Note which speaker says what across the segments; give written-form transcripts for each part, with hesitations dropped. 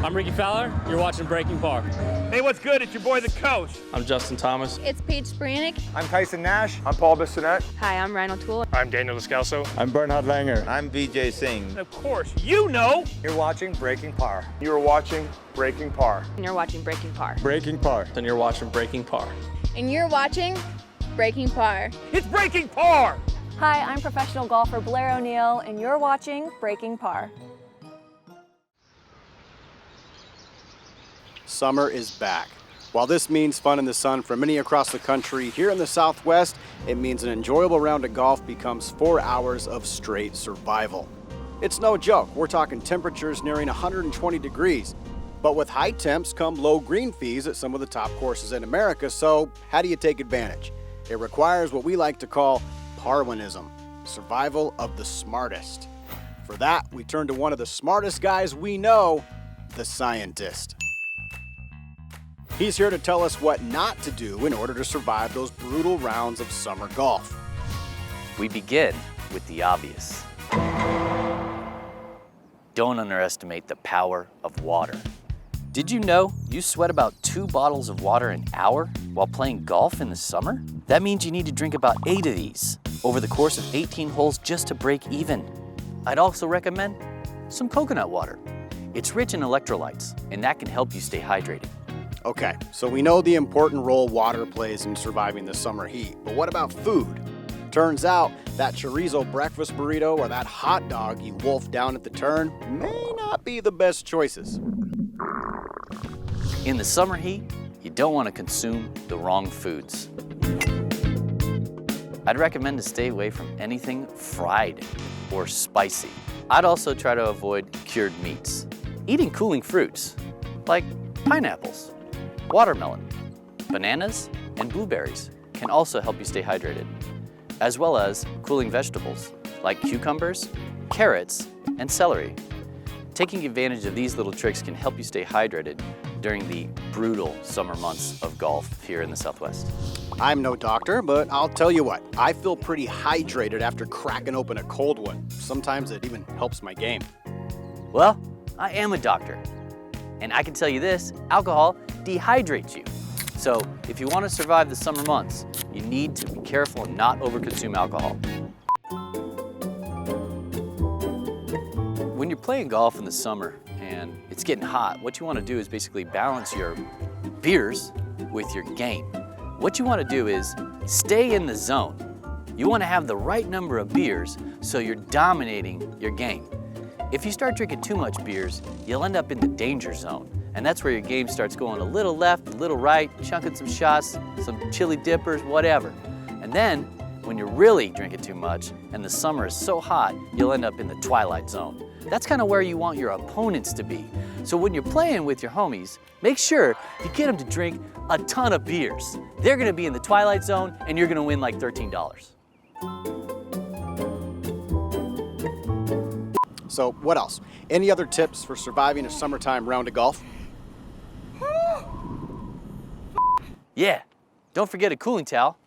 Speaker 1: I'm Ricky Fowler. You're watching Breaking Par.
Speaker 2: Hey, what's good? It's your boy, the coach.
Speaker 3: I'm Justin Thomas.
Speaker 4: It's Paige Spranik.
Speaker 5: I'm Tyson Nash.
Speaker 6: I'm Paul Bissonette.
Speaker 4: Hi, I'm Ryan O'Toole.
Speaker 2: I'm Daniel Descalso.
Speaker 7: I'm Bernhard Langer.
Speaker 5: I'm VJ Singh.
Speaker 2: And of course, you know.
Speaker 5: You're watching Breaking Par.
Speaker 6: You are watching Breaking Par.
Speaker 4: And you're watching Breaking Par.
Speaker 7: Breaking Par.
Speaker 3: And you're watching Breaking Par.
Speaker 4: And you're watching Breaking Par.
Speaker 2: It's Breaking Par.
Speaker 8: Hi, I'm professional golfer Blaire O'Neal, and you're watching Breaking Par.
Speaker 9: Summer is back. While this means fun in the sun for many across the country, here in the Southwest, it means an enjoyable round of golf becomes 4 hours of straight survival. It's no joke, we're talking temperatures nearing 120 degrees. But with high temps come low green fees at some of the top courses in America, so how do you take advantage? It requires what we like to call Parwinism, survival of the smartest. For that, we turn to one of the smartest guys we know, the scientist. He's here to tell us what not to do in order to survive those brutal rounds of summer golf.
Speaker 10: We begin with the obvious. Don't underestimate the power of water. Did you know you sweat about 2 bottles of water an hour while playing golf in the summer? That means you need to drink about 8 of these over the course of 18 holes just to break even. I'd also recommend some coconut water. It's rich in electrolytes, and that can help you stay hydrated.
Speaker 9: Okay, so we know the important role water plays in surviving the summer heat, but what about food? Turns out that chorizo breakfast burrito or that hot dog you wolfed down at the turn may not be the best choices.
Speaker 10: In the summer heat, you don't want to consume the wrong foods. I'd recommend to stay away from anything fried or spicy. I'd also try to avoid cured meats. Eating cooling fruits, like pineapples, watermelon, bananas, and blueberries can also help you stay hydrated, as well as cooling vegetables like cucumbers, carrots, and celery. Taking advantage of these little tricks can help you stay hydrated during the brutal summer months of golf here in the Southwest.
Speaker 9: I'm no doctor, but I'll tell you what, I feel pretty hydrated after cracking open a cold one. Sometimes it even helps my game.
Speaker 10: Well, I am a doctor, and I can tell you this, alcohol dehydrates you. So if you want to survive the summer months, you need to be careful and not overconsume alcohol. When you're playing golf in the summer and it's getting hot, what you want to do is basically balance your beers with your game. What you want to do is stay in the zone. You want to have the right number of beers so you're dominating your game. If you start drinking too much beers, you'll end up in the danger zone. And that's where your game starts going a little left, a little right, chunking some shots, some chili dippers, whatever. And then, when you're really drinking too much and the summer is so hot, you'll end up in the twilight zone. That's kind of where you want your opponents to be. So when you're playing with your homies, make sure you get them to drink a ton of beers. They're gonna be in the twilight zone and you're gonna win like $13.
Speaker 9: So what else? Any other tips for surviving a summertime round of golf?
Speaker 10: Yeah, don't forget a cooling towel.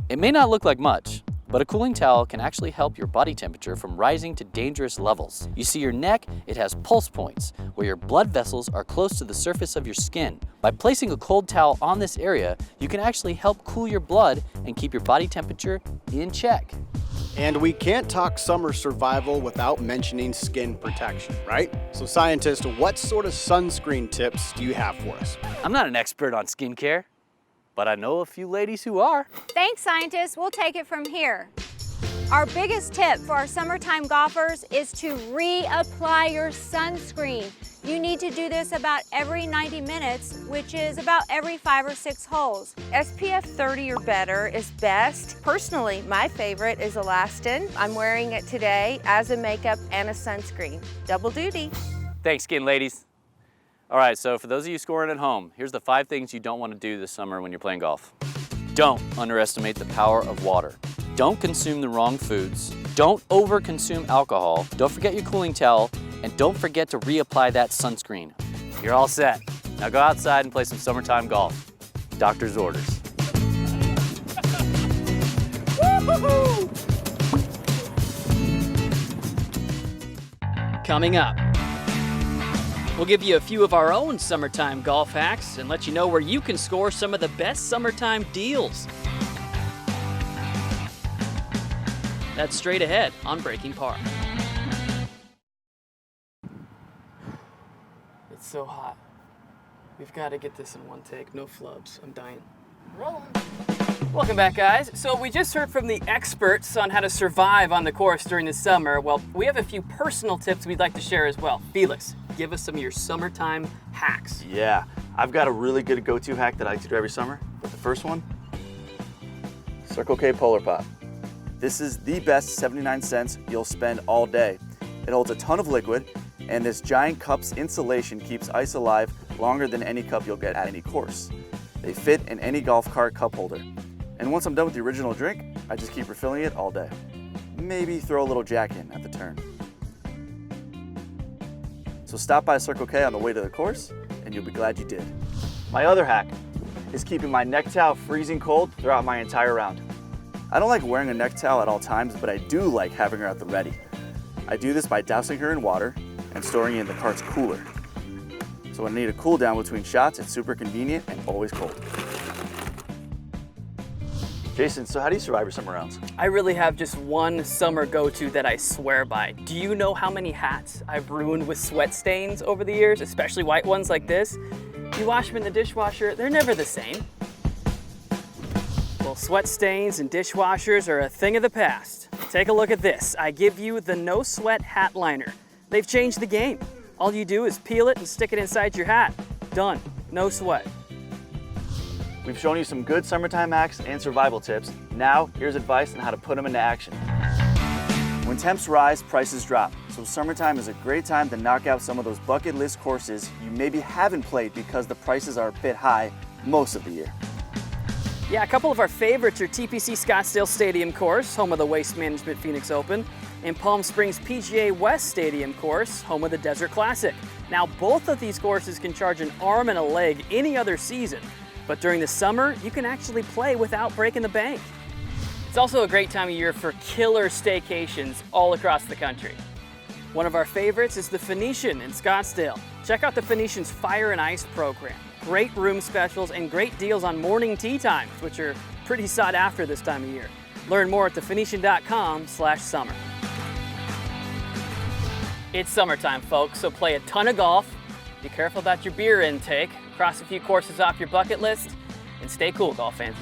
Speaker 10: It may not look like much, but a cooling towel can actually help your body temperature from rising to dangerous levels. You see, your neck, it has pulse points where your blood vessels are close to the surface of your skin. By placing a cold towel on this area, you can actually help cool your blood and keep your body temperature in check.
Speaker 9: And we can't talk summer survival without mentioning skin protection, right? So scientist, what sort of sunscreen tips do you have for us?
Speaker 10: I'm not an expert on skincare, but I know a few ladies who are.
Speaker 8: Thanks, scientists. We'll take it from here. Our biggest tip for our summertime golfers is to reapply your sunscreen. You need to do this about every 90 minutes, which is about every 5 or 6 holes.
Speaker 11: SPF 30 or better is best. Personally, my favorite is Elastin. I'm wearing it today as a makeup and a sunscreen. Double duty.
Speaker 10: Thanks, skin ladies. All right, so for those of you scoring at home, here's the 5 things you don't want to do this summer when you're playing golf. Don't underestimate the power of water. Don't consume the wrong foods. Don't over-consume alcohol. Don't forget your cooling towel. And don't forget to reapply that sunscreen. You're all set. Now go outside and play some summertime golf. Doctor's orders.
Speaker 1: Coming up,
Speaker 7: We'll give you a few of our own summertime golf hacks and let you know where you can score some of the best summertime deals. That's straight ahead on Breaking Par.
Speaker 12: It's so hot. We've got to get this in one take. No flubs. I'm dying. Rolling. Welcome back, guys. So we just heard from the experts on how to survive on the course during the summer. Well, we have a few personal tips we'd like to share as well. Felix, give us some of your summertime hacks.
Speaker 13: Yeah, I've got a really good go-to hack that I like to do every summer. But the first one, Circle K Polar Pop. This is the best 79 cents you'll spend all day. It holds a ton of liquid, and this giant cup's insulation keeps ice alive longer than any cup you'll get at any course. They fit in any golf cart cup holder. And once I'm done with the original drink, I just keep refilling it all day. Maybe throw a little Jack in at the turn. So stop by Circle K on the way to the course, and you'll be glad you did. My other hack is keeping my neck towel freezing cold throughout my entire round. I don't like wearing a neck towel at all times, but I do like having her at the ready. I do this by dousing her in water and storing it in the cart's cooler. So when I need a cool down between shots, it's super convenient and always cold. Jason, so how do you survive your summer rounds?
Speaker 12: I really have just one summer go-to that I swear by. Do you know how many hats I've ruined with sweat stains over the years, especially white ones like this? You wash them in the dishwasher, they're never the same. Well, sweat stains and dishwashers are a thing of the past. Take a look at this. I give you the No Sweat Hat Liner. They've changed the game. All you do is peel it and stick it inside your hat. Done. No sweat.
Speaker 13: We've shown you some good summertime hacks and survival tips. Now, here's advice on how to put them into action. When temps rise, prices drop. So summertime is a great time to knock out some of those bucket list courses you maybe haven't played because the prices are a bit high most of the year.
Speaker 12: Yeah, a couple of our favorites are TPC Scottsdale Stadium course, home of the Waste Management Phoenix Open, and Palm Springs PGA West Stadium course, home of the Desert Classic. Now, both of these courses can charge an arm and a leg any other season, but during the summer, you can actually play without breaking the bank. It's also a great time of year for killer staycations all across the country. One of our favorites is the Phoenician in Scottsdale. Check out the Phoenician's Fire and Ice program. Great room specials and great deals on morning tee times, which are pretty sought after this time of year. Learn more at thephoenician.com/summer. It's summertime, folks, so play a ton of golf, be careful about your beer intake, cross a few courses off your bucket list, and stay cool, golf fans.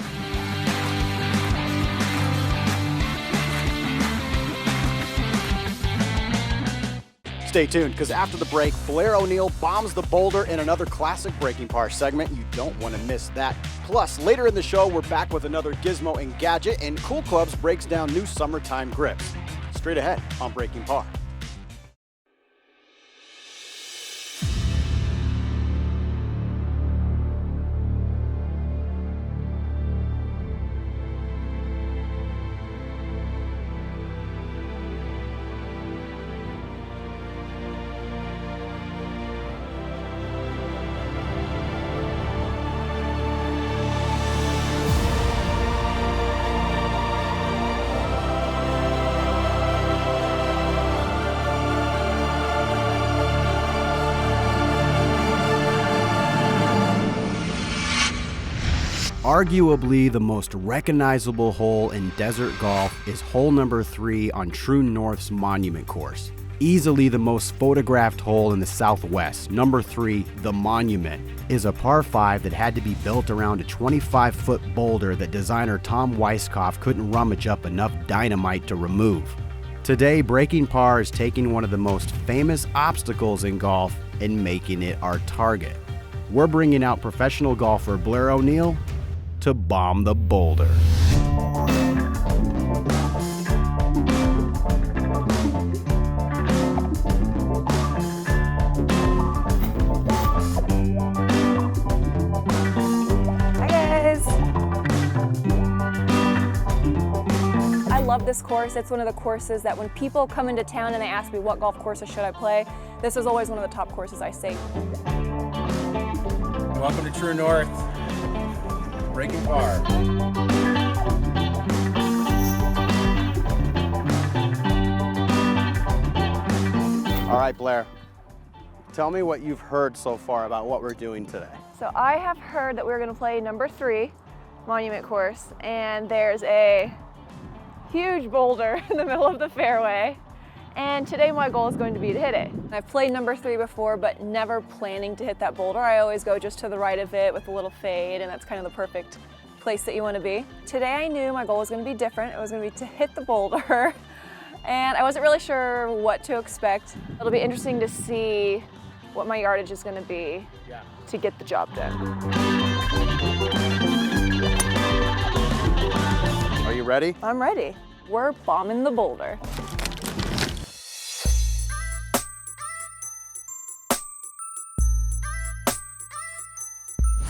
Speaker 9: Stay tuned, because after the break, Blaire O'Neal bombs the boulder in another classic Breaking Par segment. You don't want to miss that. Plus, later in the show, we're back with another gizmo and gadget, and Cool Clubs breaks down new summertime grips. Straight ahead on Breaking Par. Arguably the most recognizable hole in desert golf is hole number 3 on True North's Monument course. Easily the most photographed hole in the Southwest, number 3, the Monument, is a par 5 that had to be built around a 25-foot boulder that designer Tom Weiskopf couldn't rummage up enough dynamite to remove. Today, Breaking Par is taking one of the most famous obstacles in golf and making it our target. We're bringing out professional golfer Blaire O'Neal to bomb the boulder.
Speaker 14: Hi guys! I love this course. It's one of the courses that when people come into town and they ask me what golf courses should I play, this is always one of the top courses I see.
Speaker 15: Welcome to True North. Breaking Par.
Speaker 9: All right, Blaire. Tell me what you've heard so far about what we're doing today.
Speaker 14: So I have heard that we're going to play number 3 monument course, and there's a huge boulder in the middle of the fairway. And today my goal is going to be to hit it. I've played number 3 before, but never planning to hit that boulder. I always go just to the right of it with a little fade, and that's kind of the perfect place that you want to be. Today I knew my goal was going to be different. It was going to be to hit the boulder, and I wasn't really sure what to expect. It'll be interesting to see what my yardage is going to be to get the job done.
Speaker 9: Are you ready?
Speaker 14: I'm ready. We're bombing the boulder.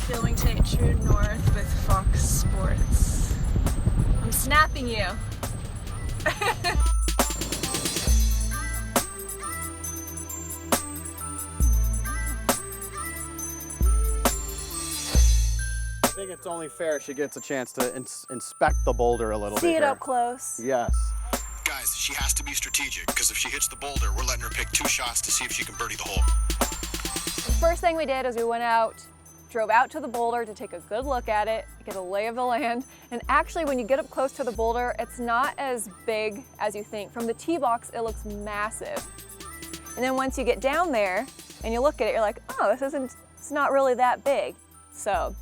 Speaker 16: Filming today at True North with Fox Sports. I'm snapping you.
Speaker 9: I think it's only fair she gets a chance to inspect the boulder a little bit.
Speaker 14: See it
Speaker 9: here.
Speaker 14: up close.
Speaker 9: Yes.
Speaker 17: Guys, she has to be strategic, because if she hits the boulder, we're letting her pick 2 shots to see if she can birdie the hole.
Speaker 14: The first thing we did is we went out, drove out to the boulder to take a good look at it, get a lay of the land. And actually, when you get up close to the boulder, it's not as big as you think. From the tee box, it looks massive. And then once you get down there and you look at it, you're like, oh, it's not really that big. So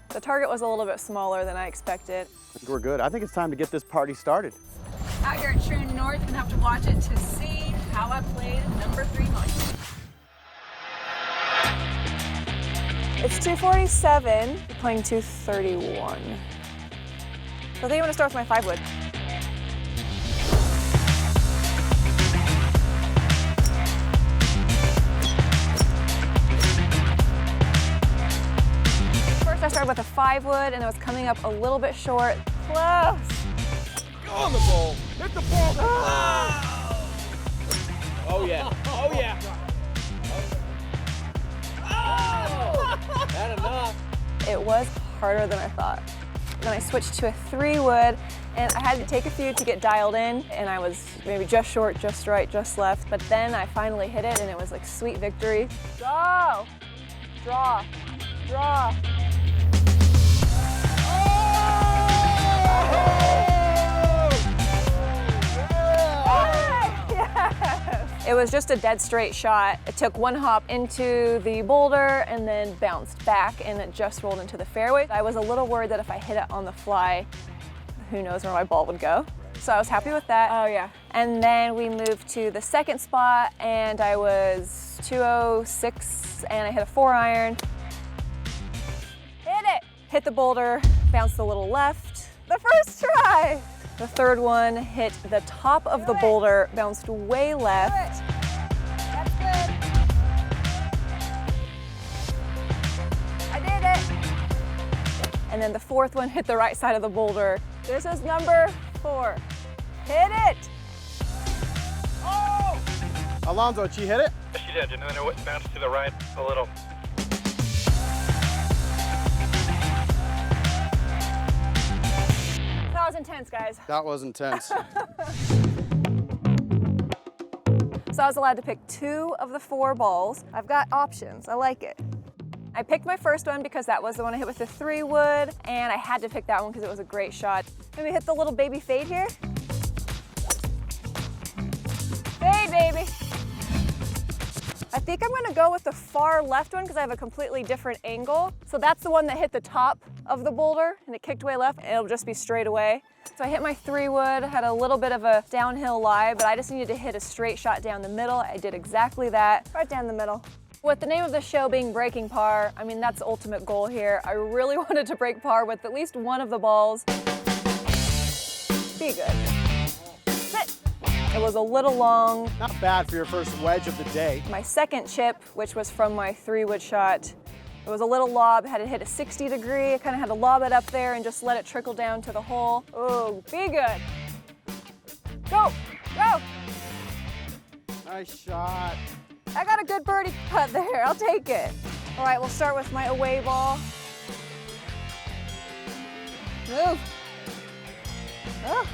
Speaker 14: the target was a little bit smaller than I expected.
Speaker 9: I think we're good. I think it's time to get this party started.
Speaker 16: Out here at True North, you're gonna have to watch it to see how I played number 3 monument.
Speaker 14: It's 247, we're playing 231. So I think I'm gonna start with my 5-wood. First I started with a 5-wood and it was coming up a little bit short. Close!
Speaker 2: Go on the ball. Hit the ball.
Speaker 12: Oh yeah, oh yeah. Not enough.
Speaker 14: It was harder than I thought. Then I switched to a 3-wood, and I had to take a few to get dialed in, and I was maybe just short, just right, just left. But then I finally hit it, and it was like sweet victory. Go! Draw, draw. It was just a dead straight shot. It took 1 hop into the boulder and then bounced back, and it just rolled into the fairway. I was a little worried that if I hit it on the fly, who knows where my ball would go. So I was happy with that. Oh yeah. And then we moved to the second spot, and I was 206, and I hit a 4-iron. Hit it! Hit the boulder, bounced a little left. The first try! The third one hit the top of the boulder, bounced way left. That's good. I did it. And then the fourth one hit the right side of the boulder. This is number 4. Hit it.
Speaker 9: Oh! Alonzo, did she hit it?
Speaker 2: She did, and then it bounced to the right a little.
Speaker 14: That was intense, guys.
Speaker 9: That was intense.
Speaker 14: So I was allowed to pick 2 of the 4 balls. I've got options, I like it. I picked my first one because that was the one I hit with the 3-wood, and I had to pick that one because it was a great shot. Maybe hit the little baby fade here. Fade, baby. I think I'm gonna go with the far left one because I have a completely different angle. So that's the one that hit the top of the boulder and it kicked way left, and it'll just be straight away. So I hit my 3-wood, had a little bit of a downhill lie, but I just needed to hit a straight shot down the middle. I did exactly that, right down the middle. With the name of the show being Breaking Par, I mean, that's the ultimate goal here. I really wanted to break par with at least one of the balls. Be good. Sit. It was a little long.
Speaker 9: Not bad for your first wedge of the day.
Speaker 14: My second chip, which was from my 3-wood shot, it was a little lob, had to hit a 60 degree. I kind of had to lob it up there and just let it trickle down to the hole. Oh, be good. Go, go.
Speaker 9: Nice shot.
Speaker 14: I got a good birdie putt there, I'll take it. All right, we'll start with my away ball. Move. Oh.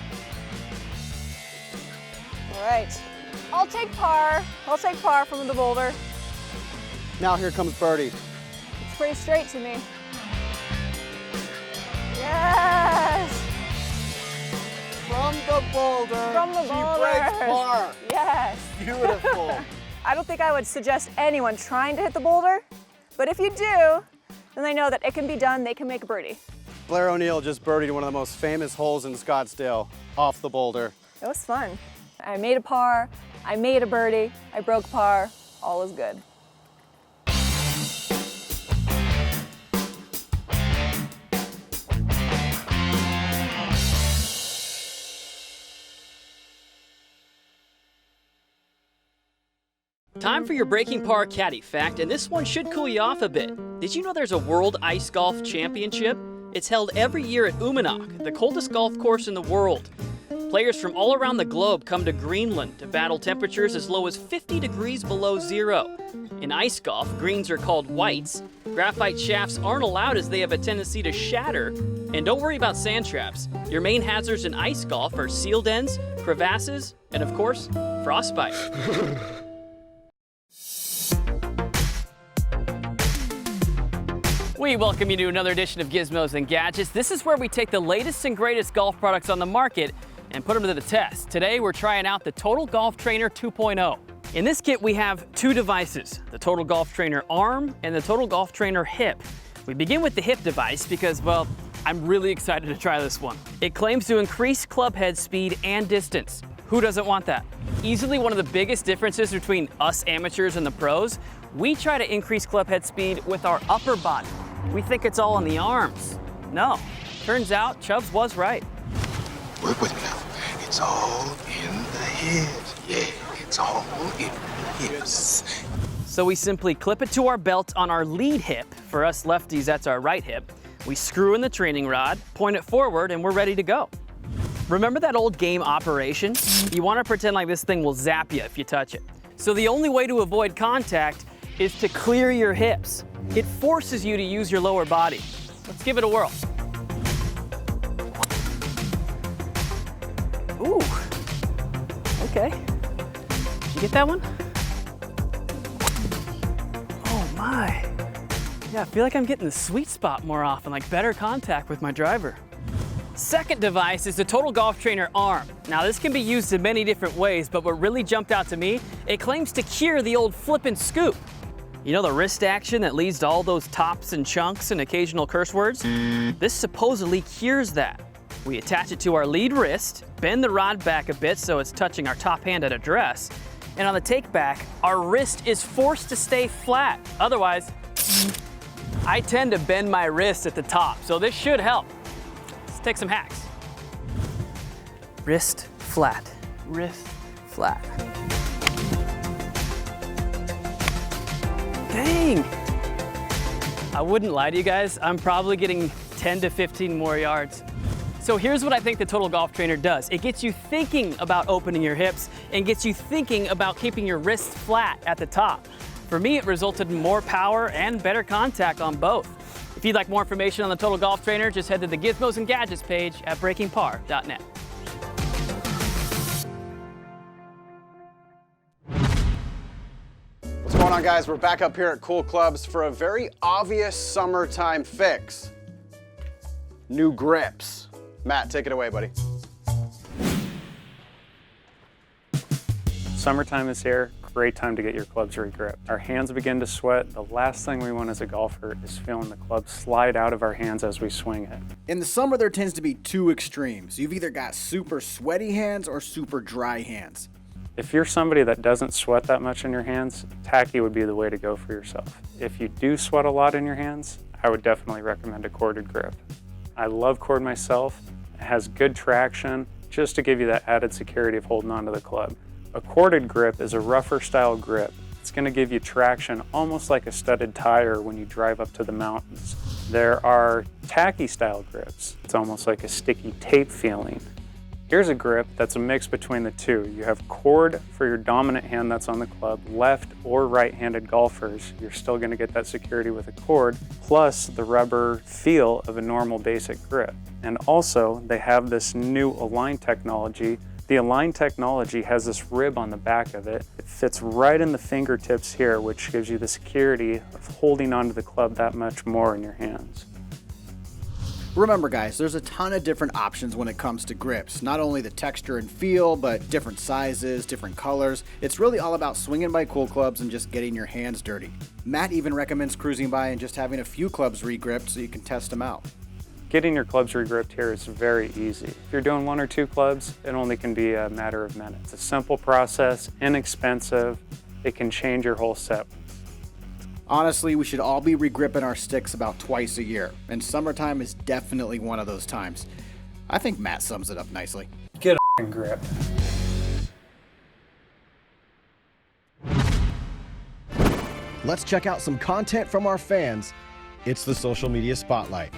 Speaker 14: All right, I'll take par from the boulder.
Speaker 9: Now here comes birdie.
Speaker 14: It's pretty straight to me. Yes!
Speaker 9: From the boulder,
Speaker 14: From the boulder.
Speaker 9: she breaks par.
Speaker 14: Yes.
Speaker 9: Beautiful.
Speaker 14: I don't think I would suggest anyone trying to hit the boulder, but if you do, then they know that it can be done, they can make a birdie.
Speaker 9: Blaire O'Neal just birdied one of the most famous holes in Scottsdale off the boulder.
Speaker 14: It was fun. I made a par, I made a birdie, I broke par, all is good.
Speaker 7: Time for your breaking par caddy fact, and this one should cool you off a bit. Did you know there's a World Ice Golf Championship? It's held every year at Umanak, the coldest golf course in the world. Players from all around the globe come to Greenland to battle temperatures as low as 50 degrees below zero. In ice golf, greens are called whites. Graphite shafts aren't allowed as they have a tendency to shatter. And don't worry about sand traps. Your main hazards in ice golf are sealed ends, crevasses, and of course, frostbite. We welcome you to another edition of Gizmos and Gadgets. This is where we take the latest and greatest golf products on the market and put them to the test. Today, we're trying out the Total Golf Trainer 2.0. In this kit, we have two devices, the Total Golf Trainer Arm and the Total Golf Trainer Hip. We begin with the hip device because, well, I'm really excited to try this one. It claims to increase club head speed and distance. Who doesn't want that? Easily one of the biggest differences between us amateurs and the pros, we try to increase club head speed with our upper body. We think it's all in the arms. No, turns out Chubbs was right.
Speaker 17: Work with me now. It's all in the head. Yeah, it's all in the hips.
Speaker 7: So we simply clip it to our belt on our lead hip. For us lefties, that's our right hip. We screw in the training rod, point it forward, and we're ready to go. Remember that old game Operation? You want to pretend like this thing will zap you if you touch it. So the only way to avoid contact is to clear your hips. It forces you to use your lower body. Let's give it a whirl. Ooh, okay. Did you get that one? Oh my. Yeah, I feel like I'm getting the sweet spot more often, like better contact with my driver. Second device is the Total Golf Trainer Arm. Now this can be used in many different ways, but what really jumped out to me, it claims to cure the old flip and scoop. You know the wrist action that leads to all those tops and chunks and occasional curse words? This supposedly cures that. We attach it to our lead wrist, bend the rod back a bit so it's touching our top hand at address, and on the take back, our wrist is forced to stay flat. Otherwise, I tend to bend my wrist at the top, so this should help. Let's take some hacks. Wrist flat, wrist flat. Dang! I wouldn't lie to you guys, I'm probably getting 10 to 15 more yards. So here's what I think the Total Golf Trainer does. It gets you thinking about opening your hips and gets you thinking about keeping your wrists flat at the top. For me, it resulted in more power and better contact on both. If you'd like more information on the Total Golf Trainer, just head to the Gizmos and Gadgets page at breakingpar.net.
Speaker 9: What's going on, guys? We're back up here at Cool Clubs for a very obvious summertime fix. New grips. Matt, take it away, buddy.
Speaker 18: Summertime is here. Great time to get your clubs re-gripped. Our hands begin to sweat. The last thing we want as a golfer is feeling the club slide out of our hands as we swing it.
Speaker 9: In the summer, there tends to be two extremes. You've either got super sweaty hands or super dry hands.
Speaker 18: If you're somebody that doesn't sweat that much in your hands, tacky would be the way to go for yourself. If you do sweat a lot in your hands, I would definitely recommend a corded grip. I love cord myself. It has good traction, just to give you that added security of holding onto the club. A corded grip is a rougher style grip. It's going to give you traction almost like a studded tire when you drive up to the mountains. There are tacky style grips. It's almost like a sticky tape feeling. Here's a grip that's a mix between the two. You have cord for your dominant hand that's on the club. Left or right-handed golfers, you're still going to get that security with a cord, plus the rubber feel of a normal basic grip. And also, they have this new Align technology The Align technology has this rib on the back of it. It fits right in the fingertips here, which gives you the security of holding onto the club that much more in your hands.
Speaker 9: Remember guys, there's a ton of different options when it comes to grips. Not only the texture and feel, but different sizes, different colors. It's really all about swinging by cool clubs and just getting your hands dirty. Matt even recommends cruising by and just having a few clubs re-gripped so you can test them out.
Speaker 18: Getting your clubs re-gripped here is very easy. If you're doing 1 or 2 clubs, it only can be a matter of minutes. It's a simple process, inexpensive. It can change your whole set.
Speaker 9: Honestly, we should all be re-gripping our sticks about twice a year, and summertime is definitely one of those times. I think Matt sums it up nicely.
Speaker 18: Get a grip.
Speaker 9: Let's check out some content from our fans. It's the Social Media Spotlight.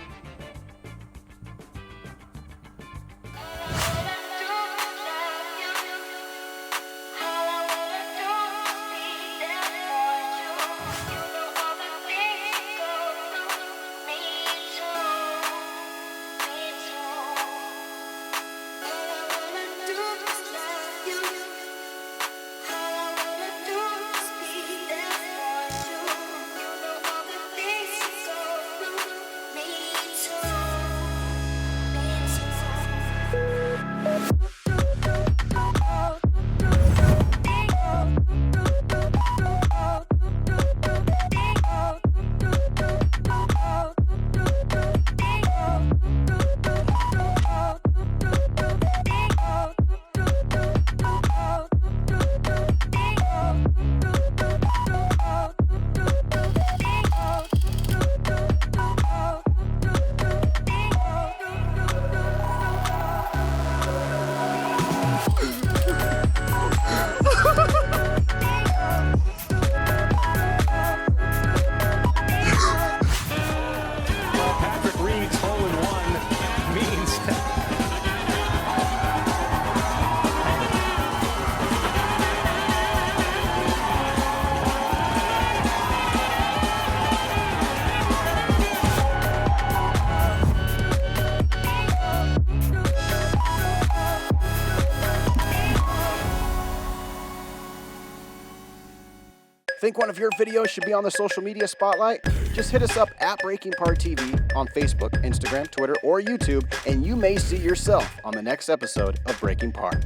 Speaker 9: Think one of your videos should be on the Social Media Spotlight? Just hit us up at Breaking Par TV on Facebook, Instagram, Twitter, or YouTube, and you may see yourself on the next episode of Breaking Par.